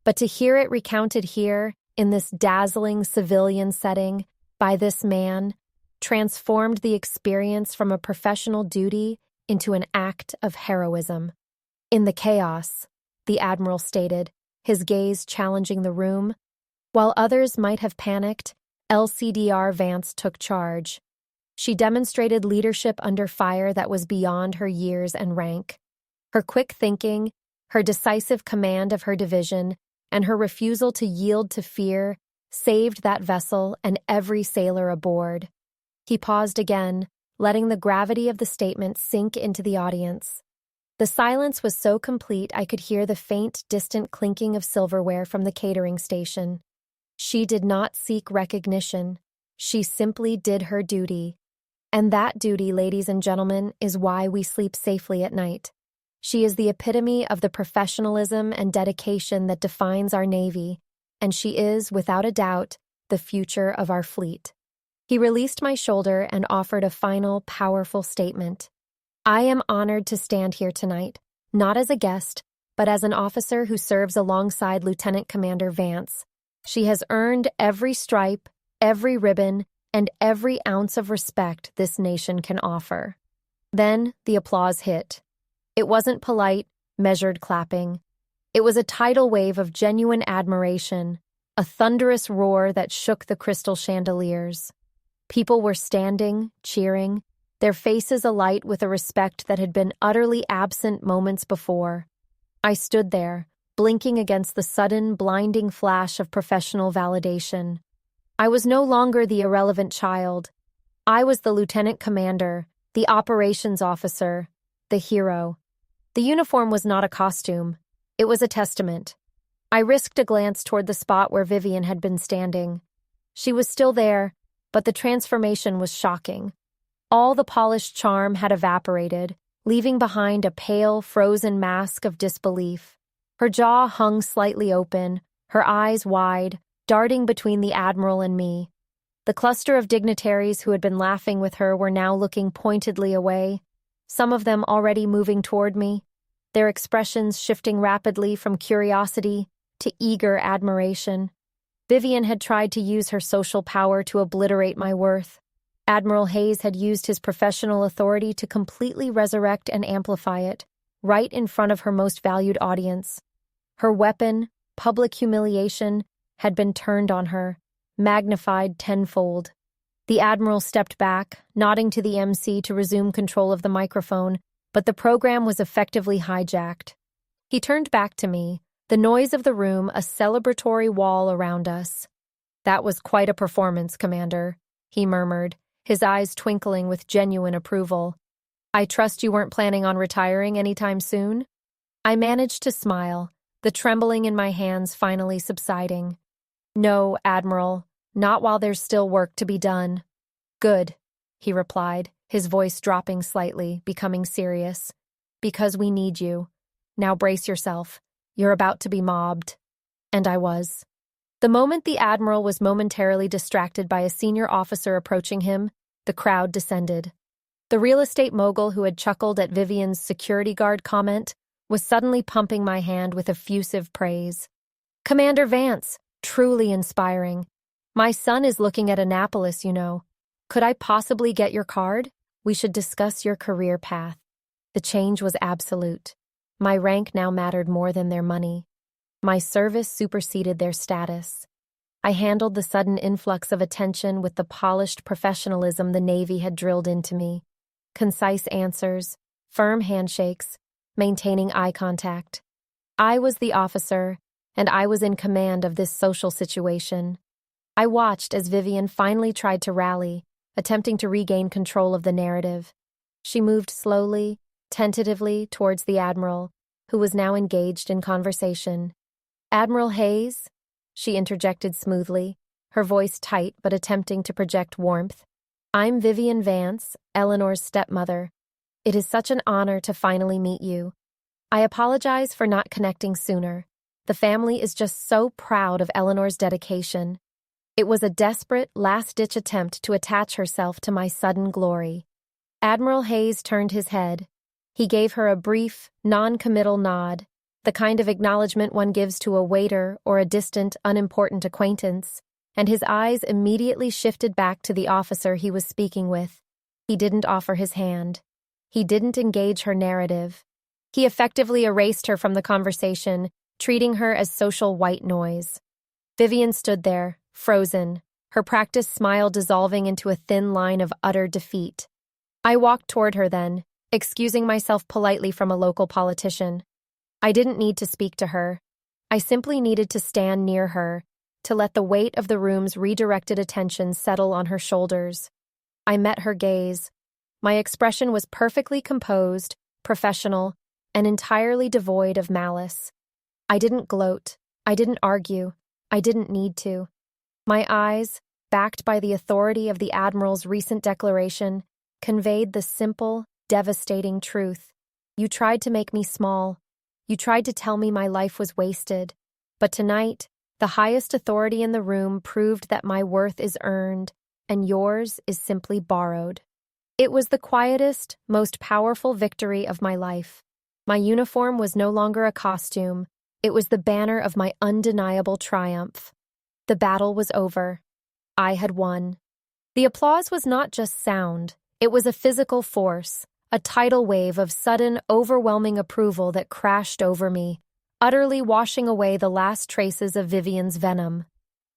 But to hear it recounted here, in this dazzling civilian setting, by this man, transformed the experience from a professional duty into an act of heroism. In the chaos, the Admiral stated, his gaze challenging the room, while others might have panicked, LCDR Vance took charge. She demonstrated leadership under fire that was beyond her years and rank. Her quick thinking, her decisive command of her division, and her refusal to yield to fear saved that vessel and every sailor aboard. He paused again, letting the gravity of the statement sink into the audience. The silence was so complete I could hear the faint, distant clinking of silverware from the catering station. She did not seek recognition. She simply did her duty. And that duty, ladies and gentlemen, is why we sleep safely at night. She is the epitome of the professionalism and dedication that defines our Navy, and she is, without a doubt, the future of our fleet. He released my shoulder and offered a final, powerful statement. I am honored to stand here tonight, not as a guest, but as an officer who serves alongside Lieutenant Commander Vance. She has earned every stripe, every ribbon, and every ounce of respect this nation can offer. Then the applause hit. It wasn't polite, measured clapping. It was a tidal wave of genuine admiration, a thunderous roar that shook the crystal chandeliers. People were standing, cheering, their faces alight with a respect that had been utterly absent moments before. I stood there, blinking against the sudden, blinding flash of professional validation. I was no longer the irrelevant child. I was the lieutenant commander, the operations officer, the hero. The uniform was not a costume. It was a testament. I risked a glance toward the spot where Vivian had been standing. She was still there, but the transformation was shocking. All the polished charm had evaporated, leaving behind a pale, frozen mask of disbelief. Her jaw hung slightly open, her eyes wide, darting between the Admiral and me. The cluster of dignitaries who had been laughing with her were now looking pointedly away, some of them already moving toward me, their expressions shifting rapidly from curiosity to eager admiration. Vivian had tried to use her social power to obliterate my worth. Admiral Hayes had used his professional authority to completely resurrect and amplify it, right in front of her most valued audience. Her weapon, public humiliation, had been turned on her, magnified tenfold. The Admiral stepped back, nodding to the MC to resume control of the microphone, but the program was effectively hijacked. He turned back to me, the noise of the room a celebratory wall around us. "That was quite a performance, Commander," he murmured, his eyes twinkling with genuine approval. "I trust you weren't planning on retiring anytime soon?" I managed to smile, the trembling in my hands finally subsiding. "No, Admiral, not while there's still work to be done." "Good," he replied, his voice dropping slightly, becoming serious. "Because we need you. Now brace yourself. You're about to be mobbed." And I was. The moment the Admiral was momentarily distracted by a senior officer approaching him, the crowd descended. The real estate mogul who had chuckled at Vivian's security guard comment was suddenly pumping my hand with effusive praise. "Commander Vance, truly inspiring. My son is looking at Annapolis, you know. Could I possibly get your card? We should discuss your career path." The change was absolute. My rank now mattered more than their money. My service superseded their status. I handled the sudden influx of attention with the polished professionalism the Navy had drilled into me. Concise answers, firm handshakes, maintaining eye contact. I was the officer, and I was in command of this social situation. I watched as Vivian finally tried to rally, attempting to regain control of the narrative. She moved slowly, tentatively towards the Admiral, who was now engaged in conversation. "Admiral Hayes," she interjected smoothly, her voice tight but attempting to project warmth. "I'm Vivian Vance, Eleanor's stepmother. It is such an honor to finally meet you. I apologize for not connecting sooner. The family is just so proud of Eleanor's dedication. It was a desperate, last-ditch attempt to attach herself to my sudden glory. Admiral Hayes turned his head. He gave her a brief, non-committal nod, the kind of acknowledgement one gives to a waiter or a distant, unimportant acquaintance, and his eyes immediately shifted back to the officer he was speaking with. He didn't offer his hand. He didn't engage her narrative. He effectively erased her from the conversation, treating her as social white noise. Vivian stood there, frozen, her practiced smile dissolving into a thin line of utter defeat. I walked toward her then, excusing myself politely from a local politician. I didn't need to speak to her. I simply needed to stand near her, to let the weight of the room's redirected attention settle on her shoulders. I met her gaze. My expression was perfectly composed, professional, and entirely devoid of malice. I didn't gloat. I didn't argue. I didn't need to. My eyes, backed by the authority of the Admiral's recent declaration, conveyed the simple, devastating truth. You tried to make me small. You tried to tell me my life was wasted. But tonight, the highest authority in the room proved that my worth is earned, and yours is simply borrowed. It was the quietest, most powerful victory of my life. My uniform was no longer a costume. It was the banner of my undeniable triumph. The battle was over. I had won. The applause was not just sound. It was a physical force, a tidal wave of sudden, overwhelming approval that crashed over me, utterly washing away the last traces of Vivian's venom.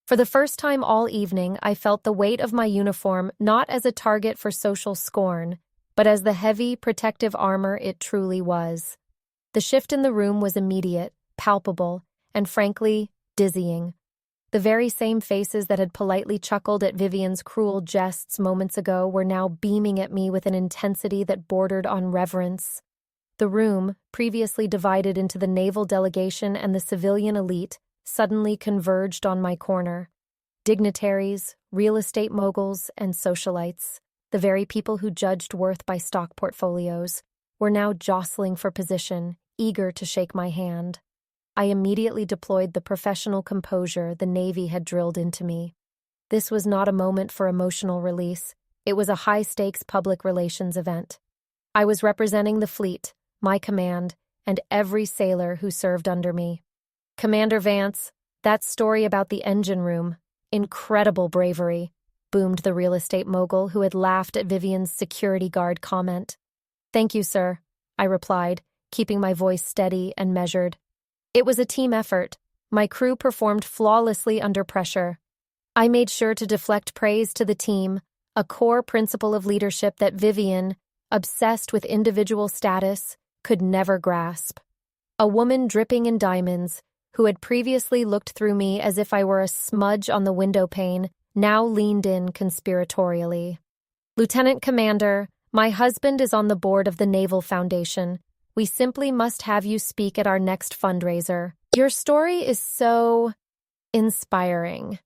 For the first time all evening, I felt the weight of my uniform not as a target for social scorn, but as the heavy, protective armor it truly was. The shift in the room was immediate, palpable, and frankly, dizzying. The very same faces that had politely chuckled at Vivian's cruel jests moments ago were now beaming at me with an intensity that bordered on reverence. The room, previously divided into the naval delegation and the civilian elite, suddenly converged on my corner. Dignitaries, real estate moguls, and socialites, the very people who judged worth by stock portfolios, were now jostling for position, eager to shake my hand. I immediately deployed the professional composure the Navy had drilled into me. This was not a moment for emotional release. It was a high-stakes public relations event. I was representing the fleet, my command, and every sailor who served under me. Commander Vance, that story about the engine room, incredible bravery, boomed the real estate mogul who had laughed at Vivian's security guard comment. Thank you, sir, I replied, keeping my voice steady and measured. It was a team effort. My crew performed flawlessly under pressure. I made sure to deflect praise to the team, a core principle of leadership that Vivian, obsessed with individual status, could never grasp. A woman dripping in diamonds, who had previously looked through me as if I were a smudge on the window pane, now leaned in conspiratorially. Lieutenant Commander, my husband is on the board of the Naval Foundation. We simply must have you speak at our next fundraiser. Your story is so inspiring.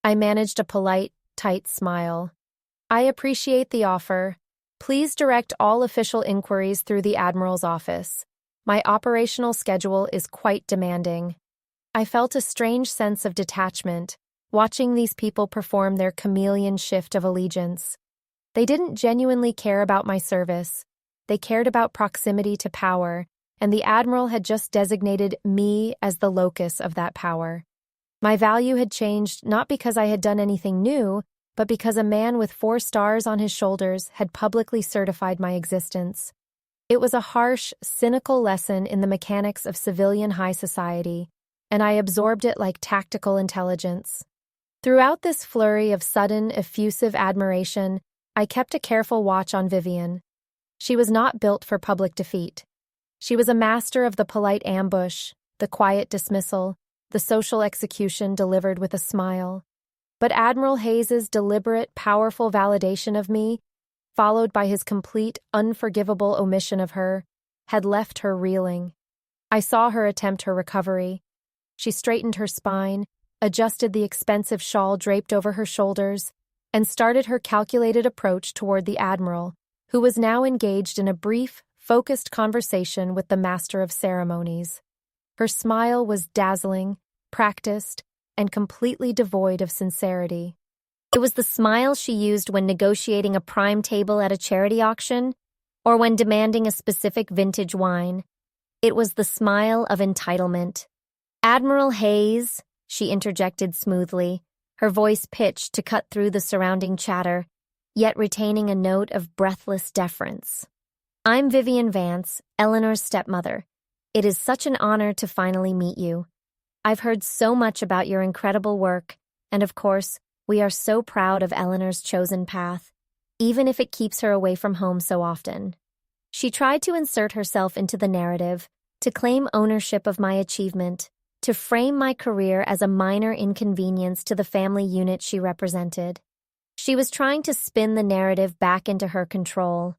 I managed a polite, tight smile. I appreciate the offer. Please direct all official inquiries through the Admiral's office. My operational schedule is quite demanding. I felt a strange sense of detachment, watching these people perform their chameleon shift of allegiance. They didn't genuinely care about my service. They cared about proximity to power, and the Admiral had just designated me as the locus of that power. My value had changed not because I had done anything new, but because a man with 4 stars on his shoulders had publicly certified my existence. It was a harsh, cynical lesson in the mechanics of civilian high society, and I absorbed it like tactical intelligence. Throughout this flurry of sudden, effusive admiration, I kept a careful watch on Vivian. She was not built for public defeat. She was a master of the polite ambush, the quiet dismissal, the social execution delivered with a smile. But Admiral Hayes's deliberate, powerful validation of me, followed by his complete, unforgivable omission of her, had left her reeling. I saw her attempt her recovery. She straightened her spine, adjusted the expensive shawl draped over her shoulders, and started her calculated approach toward the Admiral, who was now engaged in a brief, focused conversation with the master of ceremonies. Her smile was dazzling, practiced, and completely devoid of sincerity. It was the smile she used when negotiating a prime table at a charity auction or when demanding a specific vintage wine. It was the smile of entitlement. "Admiral Hayes," she interjected smoothly, her voice pitched to cut through the surrounding chatter, yet retaining a note of breathless deference. "I'm Vivian Vance, Eleanor's stepmother. It is such an honor to finally meet you. I've heard so much about your incredible work, and of course, we are so proud of Eleanor's chosen path, even if it keeps her away from home so often." She tried to insert herself into the narrative, to claim ownership of my achievement, to frame my career as a minor inconvenience to the family unit she represented. She was trying to spin the narrative back into her control.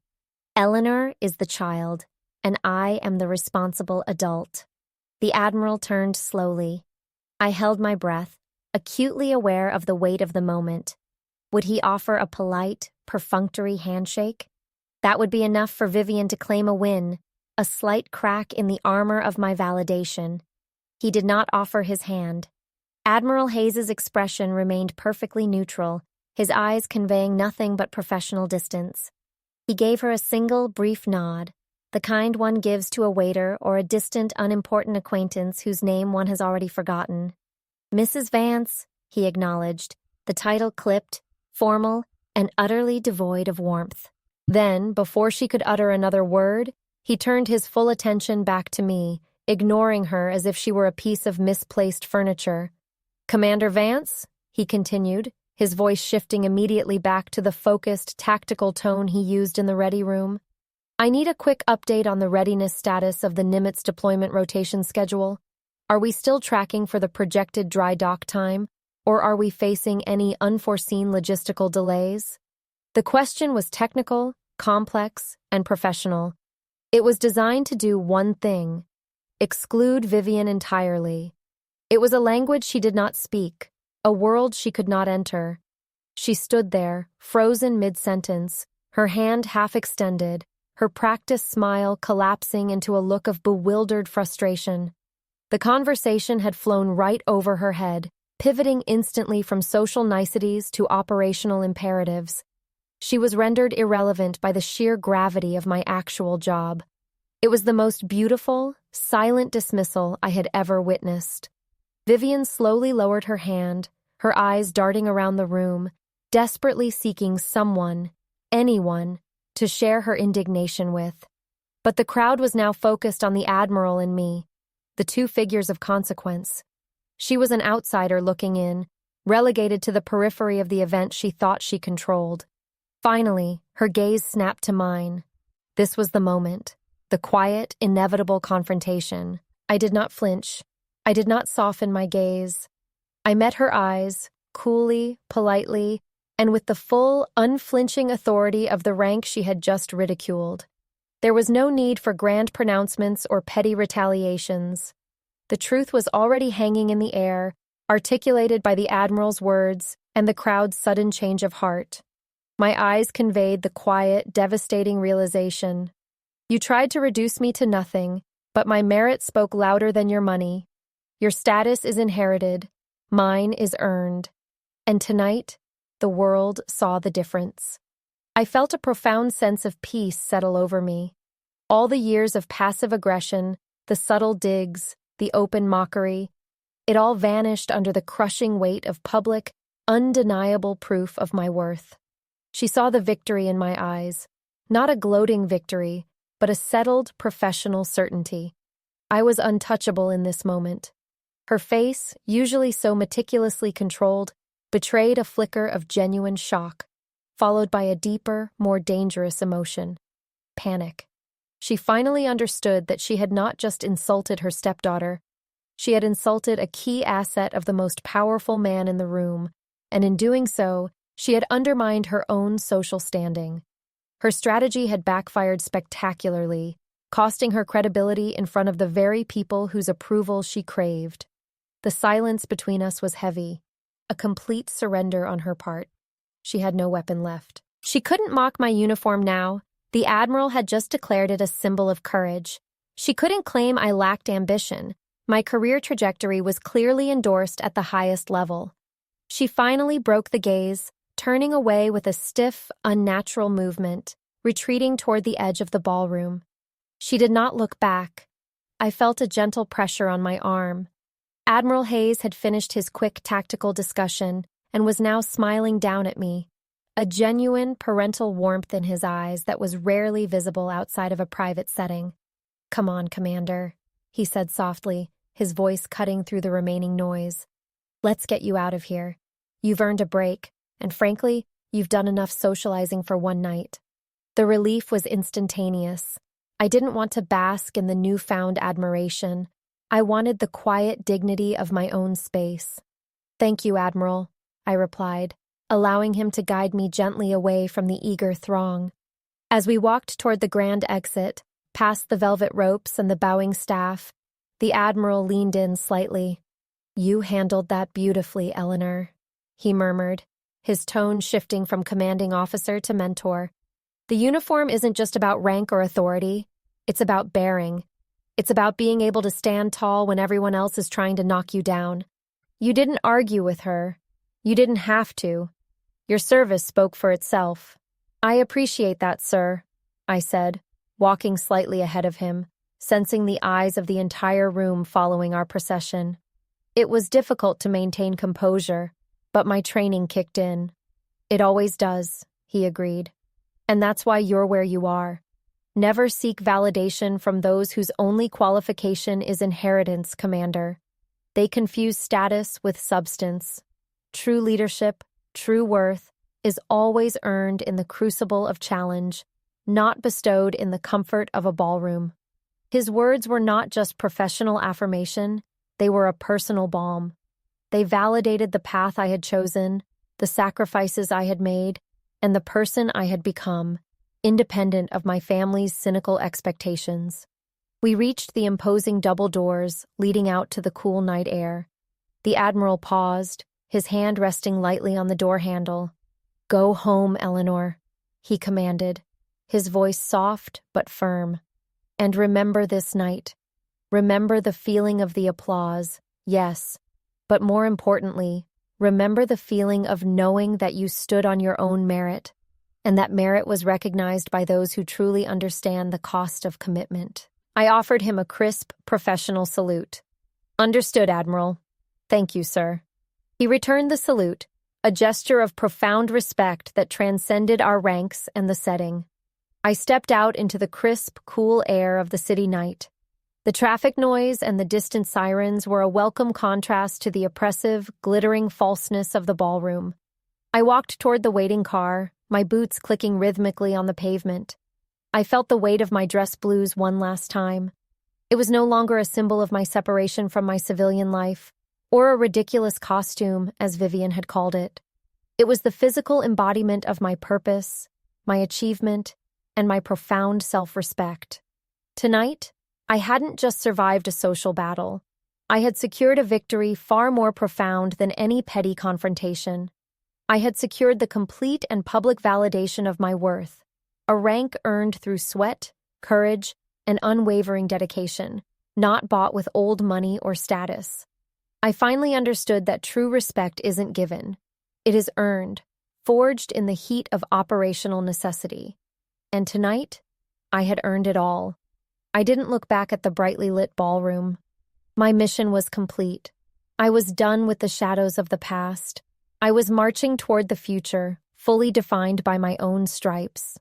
Eleanor is the child, and I am the responsible adult. The Admiral turned slowly. I held my breath, acutely aware of the weight of the moment. Would he offer a polite, perfunctory handshake? That would be enough for Vivian to claim a win, a slight crack in the armor of my validation. He did not offer his hand. Admiral Hayes's expression remained perfectly neutral, his eyes conveying nothing but professional distance. He gave her a single, brief nod, the kind one gives to a waiter or a distant, unimportant acquaintance whose name one has already forgotten. "Mrs. Vance," he acknowledged, the title clipped, formal, and utterly devoid of warmth. Then, before she could utter another word, he turned his full attention back to me, ignoring her as if she were a piece of misplaced furniture. "Commander Vance," he continued, his voice shifting immediately back to the focused, tactical tone he used in the ready room. "I need a quick update on the readiness status of the Nimitz deployment rotation schedule. Are we still tracking for the projected dry dock time, or are we facing any unforeseen logistical delays?" The question was technical, complex, and professional. It was designed to do one thing: exclude Vivian entirely. It was a language she did not speak, a world she could not enter. She stood there, frozen mid-sentence, her hand half extended, her practiced smile collapsing into a look of bewildered frustration. The conversation had flown right over her head, pivoting instantly from social niceties to operational imperatives. She was rendered irrelevant by the sheer gravity of my actual job. It was the most beautiful, silent dismissal I had ever witnessed. Vivian slowly lowered her hand, her eyes darting around the room, desperately seeking someone, anyone, to share her indignation with. But the crowd was now focused on the Admiral and me, the two figures of consequence. She was an outsider looking in, relegated to the periphery of the event she thought she controlled. Finally, her gaze snapped to mine. This was the moment, the quiet, inevitable confrontation. I did not flinch. I did not soften my gaze. I met her eyes, coolly, politely, and with the full, unflinching authority of the rank she had just ridiculed. There was no need for grand pronouncements or petty retaliations. The truth was already hanging in the air, articulated by the Admiral's words and the crowd's sudden change of heart. My eyes conveyed the quiet, devastating realization. "You tried to reduce me to nothing, but my merit spoke louder than your money. Your status is inherited, mine is earned. And tonight, the world saw the difference." I felt a profound sense of peace settle over me. All the years of passive aggression, the subtle digs, the open mockery, it all vanished under the crushing weight of public, undeniable proof of my worth. She saw the victory in my eyes, not a gloating victory, but a settled, professional certainty. I was untouchable in this moment. Her face, usually so meticulously controlled, betrayed a flicker of genuine shock, followed by a deeper, more dangerous emotion: panic. She finally understood that she had not just insulted her stepdaughter, she had insulted a key asset of the most powerful man in the room, and in doing so, she had undermined her own social standing. Her strategy had backfired spectacularly, costing her credibility in front of the very people whose approval she craved. The silence between us was heavy, a complete surrender on her part. She had no weapon left. She couldn't mock my uniform now, The Admiral had just declared it a symbol of courage. She couldn't claim I lacked ambition. My career trajectory was clearly endorsed at the highest level. She finally broke the gaze, turning away with a stiff, unnatural movement, retreating toward the edge of the ballroom. She did not look back. I felt a gentle pressure on my arm. Admiral Hayes had finished his quick tactical discussion and was now smiling down at me, a genuine parental warmth in his eyes that was rarely visible outside of a private setting. "Come on, Commander," he said softly, his voice cutting through the remaining noise. "Let's get you out of here. You've earned a break, and frankly, you've done enough socializing for one night." The relief was instantaneous. I didn't want to bask in the newfound admiration. I wanted the quiet dignity of my own space. "Thank you, Admiral," I replied, allowing him to guide me gently away from the eager throng. As we walked toward the grand exit, past the velvet ropes and the bowing staff, the Admiral leaned in slightly. "You handled that beautifully, Eleanor," he murmured, his tone shifting from commanding officer to mentor. "The uniform isn't just about rank or authority. It's about bearing. It's about being able to stand tall when everyone else is trying to knock you down. You didn't argue with her. You didn't have to. Your service spoke for itself." "I appreciate that, sir," I said, walking slightly ahead of him, sensing the eyes of the entire room following our procession. It was difficult to maintain composure, but my training kicked in. "It always does," he agreed. "And that's why you're where you are. Never seek validation from those whose only qualification is inheritance, Commander. They confuse status with substance. True leadership, true worth, is always earned in the crucible of challenge, not bestowed in the comfort of a ballroom." His words were not just professional affirmation, they were a personal balm. They validated the path I had chosen, the sacrifices I had made, and the person I had become, independent of my family's cynical expectations. We reached the imposing double doors leading out to the cool night air. The Admiral paused, his hand resting lightly on the door handle. "Go home, Eleanor," he commanded, his voice soft but firm. "And remember this night. Remember the feeling of the applause, yes, but more importantly, remember the feeling of knowing that you stood on your own merit, and that merit was recognized by those who truly understand the cost of commitment." I offered him a crisp, professional salute. "Understood, Admiral." "Thank you, sir." He returned the salute, a gesture of profound respect that transcended our ranks and the setting. I stepped out into the crisp, cool air of the city night. The traffic noise and the distant sirens were a welcome contrast to the oppressive, glittering falseness of the ballroom. I walked toward the waiting car, my boots clicking rhythmically on the pavement. I felt the weight of my dress blues one last time. It was no longer a symbol of my separation from my civilian life, or a ridiculous costume, as Vivian had called it. It was the physical embodiment of my purpose, my achievement, and my profound self-respect. Tonight, I hadn't just survived a social battle. I had secured a victory far more profound than any petty confrontation. I had secured the complete and public validation of my worth, a rank earned through sweat, courage, and unwavering dedication, not bought with old money or status. I finally understood that true respect isn't given. It is earned, forged in the heat of operational necessity. And tonight, I had earned it all. I didn't look back at the brightly lit ballroom. My mission was complete. I was done with the shadows of the past. I was marching toward the future, fully defined by my own stripes.